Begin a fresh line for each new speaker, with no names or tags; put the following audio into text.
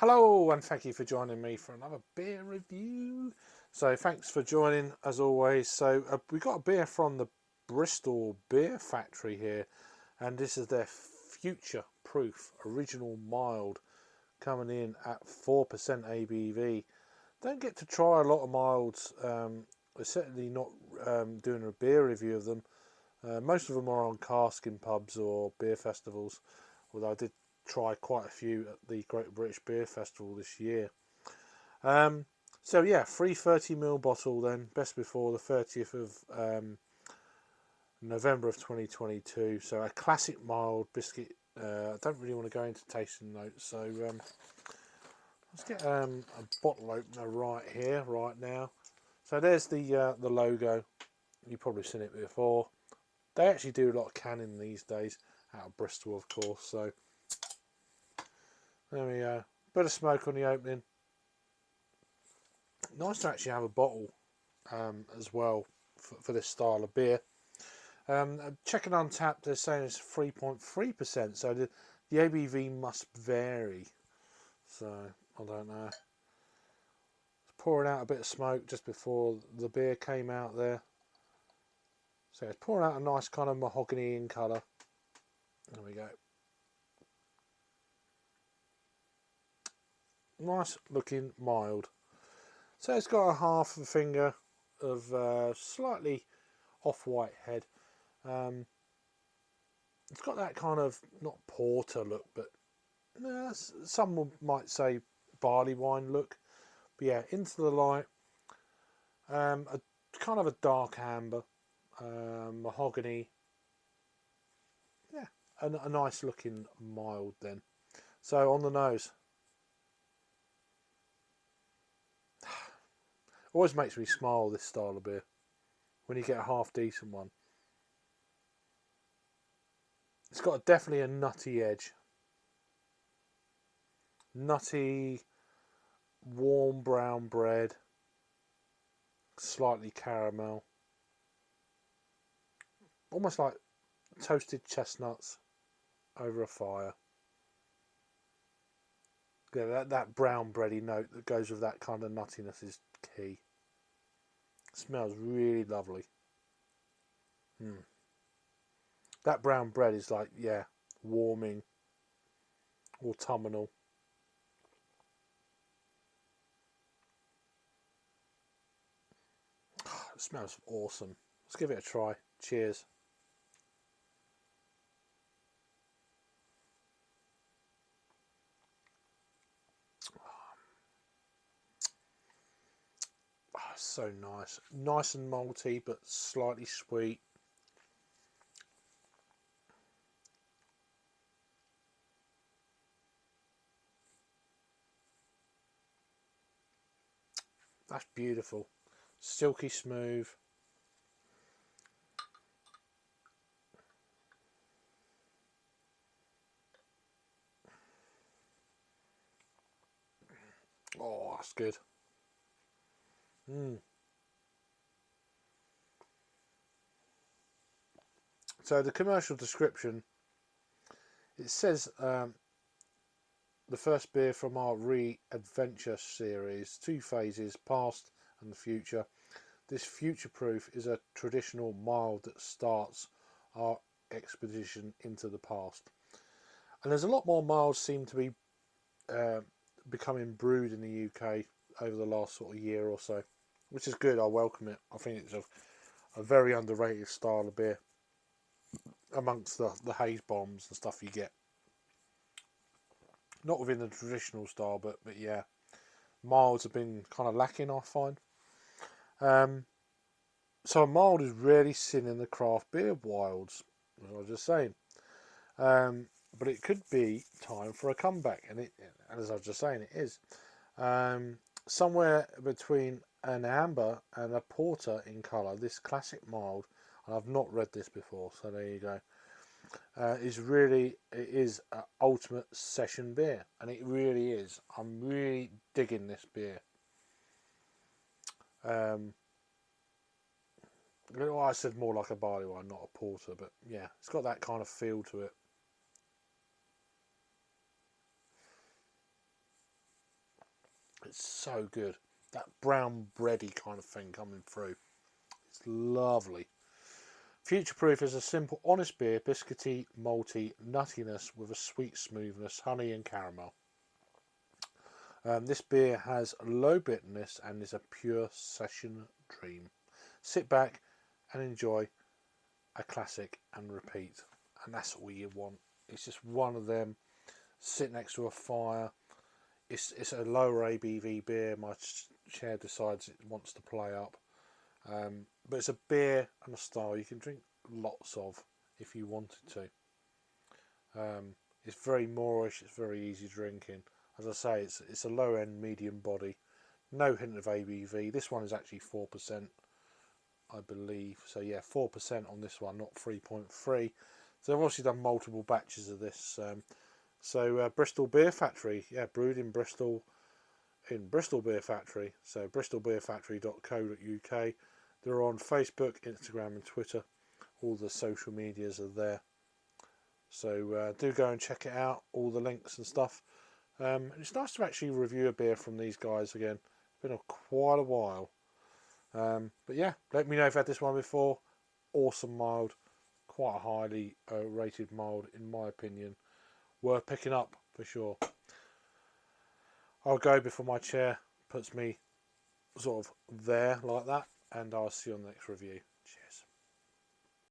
Hello, and thank you for joining me for another beer review. So, thanks for joining as always. So, we got a beer from the Bristol Beer Factory here, and this is their future proof original mild coming in at 4% ABV. Don't get to try a lot of milds. We're certainly not doing a beer review of them. Most of them are on cask in pubs or beer festivals, although I did try quite a few at the Great British Beer Festival this year. Um, so yeah, 330 ml bottle then, best before the 30th of November of 2022. So a classic mild biscuit. I don't really want to go into tasting notes, so let's get a bottle opener right here, right now. So there's the logo. You've probably seen it before. They actually do a lot of canning these days out of Bristol, of course. So there we go. Bit of smoke on the opening. Nice to actually have a bottle as well for this style of beer. Checking on tap, they're saying it's 3.3%, so the ABV must vary. So I don't know. It's pouring out a bit of smoke just before the beer came out there. So it's pouring out a nice kind of mahogany in colour. There we go. Nice looking mild. So it's got a half a finger of slightly off-white head. It's got that kind of, not porter look, but some might say barley wine look. But yeah, into the light. A kind of a dark amber, mahogany. Yeah, a nice looking mild then. So on the nose. Always makes me smile, this style of beer, when you get a half decent one. It's got definitely a nutty edge. Nutty, warm brown bread, slightly caramel. Almost like toasted chestnuts over a fire. Yeah, that brown bready note that goes with that kind of nuttiness is key. Smells really lovely. That brown bread is like, yeah, warming, autumnal. It smells awesome. Let's give it a try. Cheers. Oh, so nice. Nice and malty, but slightly sweet. That's beautiful. Silky smooth. Oh, that's good. So the commercial description, it says the first beer from our Re-Adventure series, 2 phases, past and the future. This future-proof is a traditional mild that starts our expedition into the past. And there's a lot more milds seem to be uh, becoming brewed in the UK over the last sort of year or so, which is good. I welcome it. I think it's a very underrated style of beer amongst the haze bombs and stuff you get. Not within the traditional style, but yeah, milds have been kind of lacking, I find. Um, so a mild is really sitting the craft beer wilds, as I was just saying. Um, but it could be time for a comeback, and as I was just saying, it is. Somewhere between an amber and a porter in colour, this classic mild, and I've not read this before, so there you go. It is an ultimate session beer, and it really is. I'm really digging this beer. Um, well, I said more like a barley wine, not a porter, but yeah, it's got that kind of feel to it. It's so good. That brown bready kind of thing coming through. It's lovely. Future Proof is a simple, honest beer, biscuity, malty, nuttiness with a sweet smoothness, honey and caramel. This beer has low bitterness and is a pure session dream. Sit back and enjoy a classic and repeat. And that's all you want. It's just one of them. Sit next to a fire. It's a lower ABV beer. My chair decides it wants to play up. But it's a beer and a style you can drink lots of if you wanted to. It's very moorish. It's very easy drinking. As I say, it's a low end medium body. No hint of ABV. This one is actually 4%, I believe. So yeah, 4% on this one, not 3.3. So they've obviously done multiple batches of this. Bristol Beer Factory, yeah, brewed in Bristol Beer Factory. So bristolbeerfactory.co.uk. They're on Facebook, Instagram and Twitter. All the social medias are there. So do go and check it out, all the links and stuff. It's nice to actually review a beer from these guys again. It's been quite a while. But yeah, let me know if you've had this one before. Awesome mild, quite a highly rated mild in my opinion. Worth picking up for sure. I'll go before my chair puts me sort of there like that, and I'll see you on the next review.